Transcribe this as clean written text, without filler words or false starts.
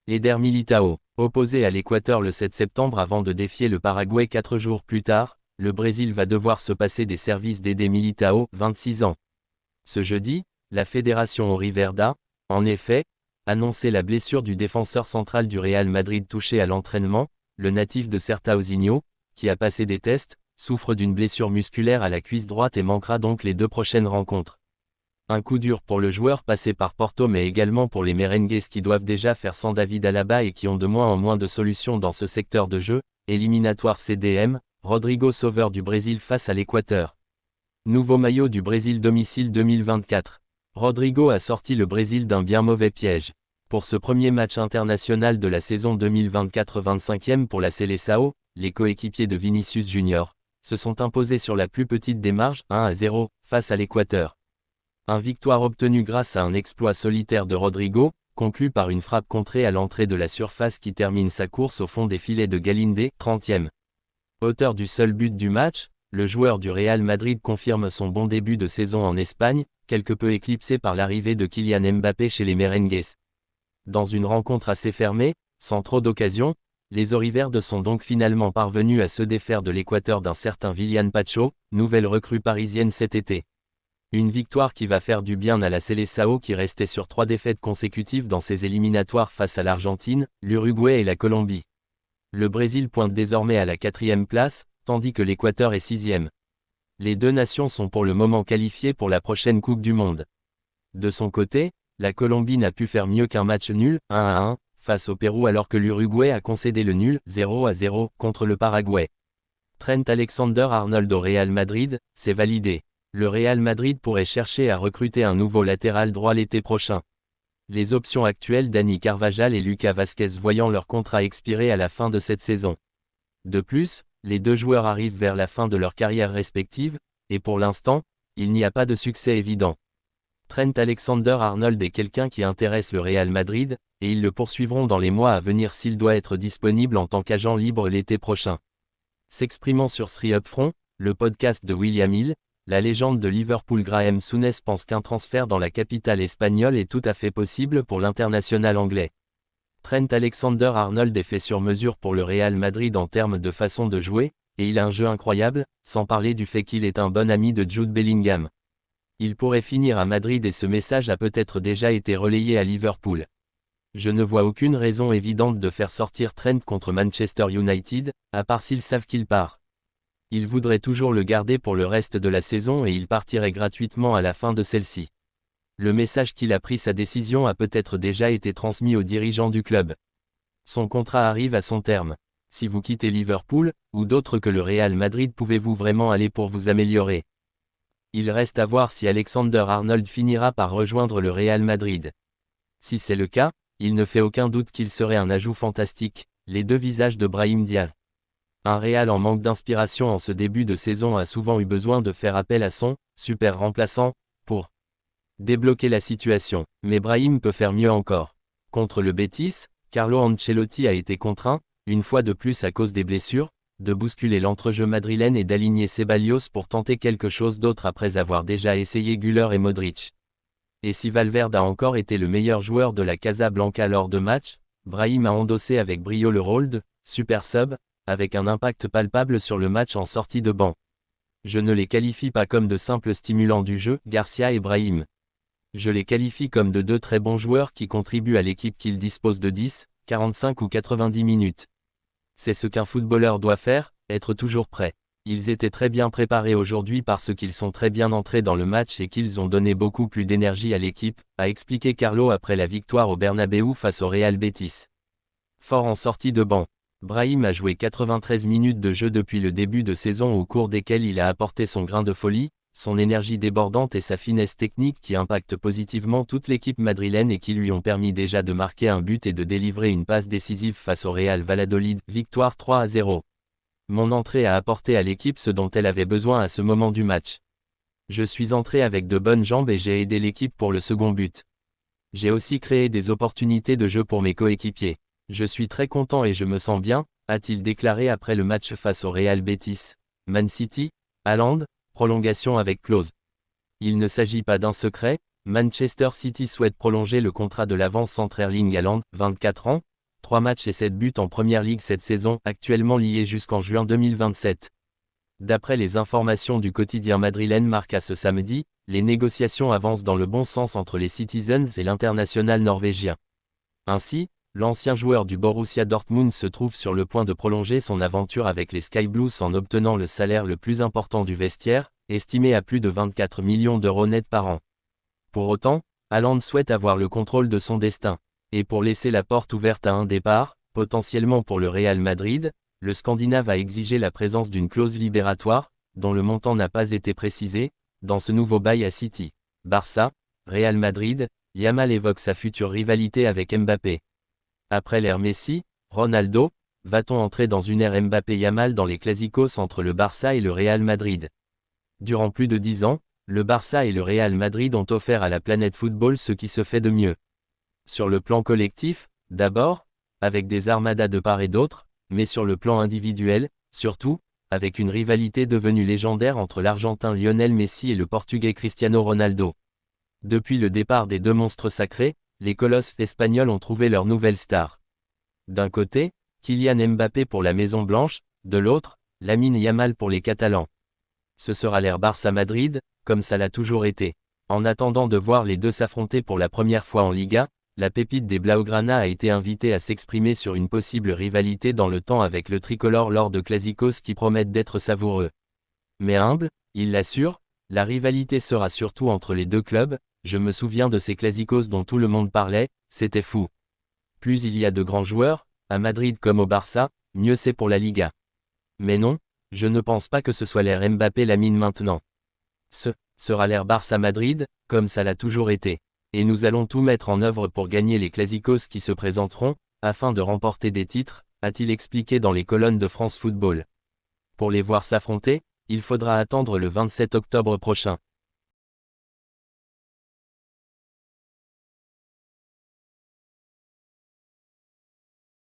Eder Militão, opposé à l'Équateur le 7 septembre avant de défier le Paraguay 4 jours plus tard, le Brésil va devoir se passer des services d'Eder Militão, 26 ans. Ce jeudi, la Fédération Auriverde, en effet, annonçait la blessure du défenseur central du Real Madrid touché à l'entraînement, le natif de Sertaozinho, qui a passé des tests, souffre d'une blessure musculaire à la cuisse droite et manquera donc les 2 prochaines rencontres. Un coup dur pour le joueur passé par Porto mais également pour les merengues qui doivent déjà faire sans David Alaba et qui ont de moins en moins de solutions dans ce secteur de jeu, éliminatoire CDM, Rodrigo sauveur du Brésil face à l'Équateur. Nouveau maillot du Brésil domicile 2024. Rodrigo a sorti le Brésil d'un bien mauvais piège. Pour ce premier match international de la saison 2024 25e pour la Seleção, les coéquipiers de Vinícius Junior se sont imposés sur la plus petite des marges, 1-0, face à l'Équateur. Une victoire obtenue grâce à un exploit solitaire de Rodrigo, conclu par une frappe contrée à l'entrée de la surface qui termine sa course au fond des filets de Galinde, 30e. Auteur du seul but du match, le joueur du Real Madrid confirme son bon début de saison en Espagne, quelque peu éclipsé par l'arrivée de Kylian Mbappé chez les merengues. Dans une rencontre assez fermée, sans trop d'occasions, les Auriverdes sont donc finalement parvenus à se défaire de l'Équateur d'un certain Willian Pacho, nouvelle recrue parisienne cet été. Une victoire qui va faire du bien à la Seleção qui restait sur 3 défaites consécutives dans ses éliminatoires face à l'Argentine, l'Uruguay et la Colombie. Le Brésil pointe désormais à la 4e place, tandis que l'Équateur est 6e. Les 2 nations sont pour le moment qualifiées pour la prochaine Coupe du Monde. De son côté, la Colombie n'a pu faire mieux qu'un match nul, 1-1, face au Pérou alors que l'Uruguay a concédé le nul, 0-0, contre le Paraguay. Trent Alexander-Arnold au Real Madrid, c'est validé. Le Real Madrid pourrait chercher à recruter un nouveau latéral droit l'été prochain. Les options actuelles Dani Carvajal et Lucas Vázquez voyant leur contrat expirer à la fin de cette saison. De plus, les 2 joueurs arrivent vers la fin de leur carrière respective, et pour l'instant, il n'y a pas de succès évident. Trent Alexander-Arnold est quelqu'un qui intéresse le Real Madrid, et ils le poursuivront dans les mois à venir s'il doit être disponible en tant qu'agent libre l'été prochain. S'exprimant sur 3 Upfront, le podcast de William Hill, la légende de Liverpool Graham Souness pense qu'un transfert dans la capitale espagnole est tout à fait possible pour l'international anglais. Trent Alexander-Arnold est fait sur mesure pour le Real Madrid en termes de façon de jouer, et il a un jeu incroyable, sans parler du fait qu'il est un bon ami de Jude Bellingham. Il pourrait finir à Madrid et ce message a peut-être déjà été relayé à Liverpool. Je ne vois aucune raison évidente de faire sortir Trent contre Manchester United, à part s'ils savent qu'il part. Ils voudraient toujours le garder pour le reste de la saison et il partirait gratuitement à la fin de celle-ci. Le message qu'il a pris sa décision a peut-être déjà été transmis aux dirigeants du club. Son contrat arrive à son terme. Si vous quittez Liverpool, ou d'autres que le Real Madrid, pouvez-vous vraiment aller pour vous améliorer? Il reste à voir si Alexander-Arnold finira par rejoindre le Real Madrid. Si c'est le cas, il ne fait aucun doute qu'il serait un ajout fantastique, les 2 visages de Brahim Diaz. Un Real en manque d'inspiration en ce début de saison a souvent eu besoin de faire appel à son super remplaçant pour débloquer la situation, mais Brahim peut faire mieux encore. Contre le Betis, Carlo Ancelotti a été contraint, une fois de plus à cause des blessures, de bousculer l'entrejeu madrilène et d'aligner Ceballos pour tenter quelque chose d'autre après avoir déjà essayé Güler et Modric. Et si Valverde a encore été le meilleur joueur de la Casablanca lors de match, Brahim a endossé avec brio le rôle de super sub, avec un impact palpable sur le match en sortie de banc. Je ne les qualifie pas comme de simples stimulants du jeu, Garcia et Brahim. Je les qualifie comme de 2 très bons joueurs qui contribuent à l'équipe qu'ils disposent de 10, 45 ou 90 minutes. C'est ce qu'un footballeur doit faire, être toujours prêt. Ils étaient très bien préparés aujourd'hui parce qu'ils sont très bien entrés dans le match et qu'ils ont donné beaucoup plus d'énergie à l'équipe, a expliqué Carlo après la victoire au Bernabéu face au Real Betis. Fort en sortie de banc. Brahim a joué 93 minutes de jeu depuis le début de saison au cours desquelles il a apporté son grain de folie, son énergie débordante et sa finesse technique qui impactent positivement toute l'équipe madrilène et qui lui ont permis déjà de marquer un but et de délivrer une passe décisive face au Real Valladolid, victoire 3-0. Mon entrée a apporté à l'équipe ce dont elle avait besoin à ce moment du match. Je suis entré avec de bonnes jambes et j'ai aidé l'équipe pour le second but. J'ai aussi créé des opportunités de jeu pour mes coéquipiers. Je suis très content et je me sens bien, a-t-il déclaré après le match face au Real Betis. Man City, Haaland, prolongation avec clause. Il ne s'agit pas d'un secret, Manchester City souhaite prolonger le contrat de l'avant-centre Erling Haaland, 24 ans, 3 matchs et 7 buts en Première Ligue cette saison, actuellement lié jusqu'en juin 2027. D'après les informations du quotidien madrilène Marca ce samedi, les négociations avancent dans le bon sens entre les Citizens et l'international norvégien. Ainsi, l'ancien joueur du Borussia Dortmund se trouve sur le point de prolonger son aventure avec les Sky Blues en obtenant le salaire le plus important du vestiaire, estimé à plus de 24 millions d'euros net par an. Pour autant, Haaland souhaite avoir le contrôle de son destin. Et pour laisser la porte ouverte à un départ, potentiellement pour le Real Madrid, le Scandinave a exigé la présence d'une clause libératoire, dont le montant n'a pas été précisé, dans ce nouveau bail à City. Barça, Real Madrid, Yamal évoque sa future rivalité avec Mbappé. Après l'ère Messi, Ronaldo, va-t-on entrer dans une ère Mbappé-Yamal dans les Clásicos entre le Barça et le Real Madrid? Durant plus de 10 ans, le Barça et le Real Madrid ont offert à la planète football ce qui se fait de mieux. Sur le plan collectif, d'abord, avec des armadas de part et d'autre, mais sur le plan individuel, surtout, avec une rivalité devenue légendaire entre l'Argentin Lionel Messi et le Portugais Cristiano Ronaldo. Depuis le départ des deux monstres sacrés, les colosses espagnols ont trouvé leur nouvelle star. D'un côté, Kylian Mbappé pour la Maison Blanche, de l'autre, Lamine Yamal pour les Catalans. Ce sera l'ère Barça-Madrid, comme ça l'a toujours été. En attendant de voir les deux s'affronter pour la première fois en Liga, la pépite des Blaugrana a été invitée à s'exprimer sur une possible rivalité dans le temps avec le tricolore lors de Clásicos qui promettent d'être savoureux. Mais humble, il l'assure, la rivalité sera surtout entre les deux clubs. Je me souviens de ces Clásicos dont tout le monde parlait, c'était fou. Plus il y a de grands joueurs, à Madrid comme au Barça, mieux c'est pour la Liga. Mais non, je ne pense pas que ce soit l'ère Mbappé-Lamine maintenant. Ce sera l'ère Barça-Madrid, comme ça l'a toujours été. Et nous allons tout mettre en œuvre pour gagner les Clásicos qui se présenteront, afin de remporter des titres, a-t-il expliqué dans les colonnes de France Football. Pour les voir s'affronter, il faudra attendre le 27 octobre prochain.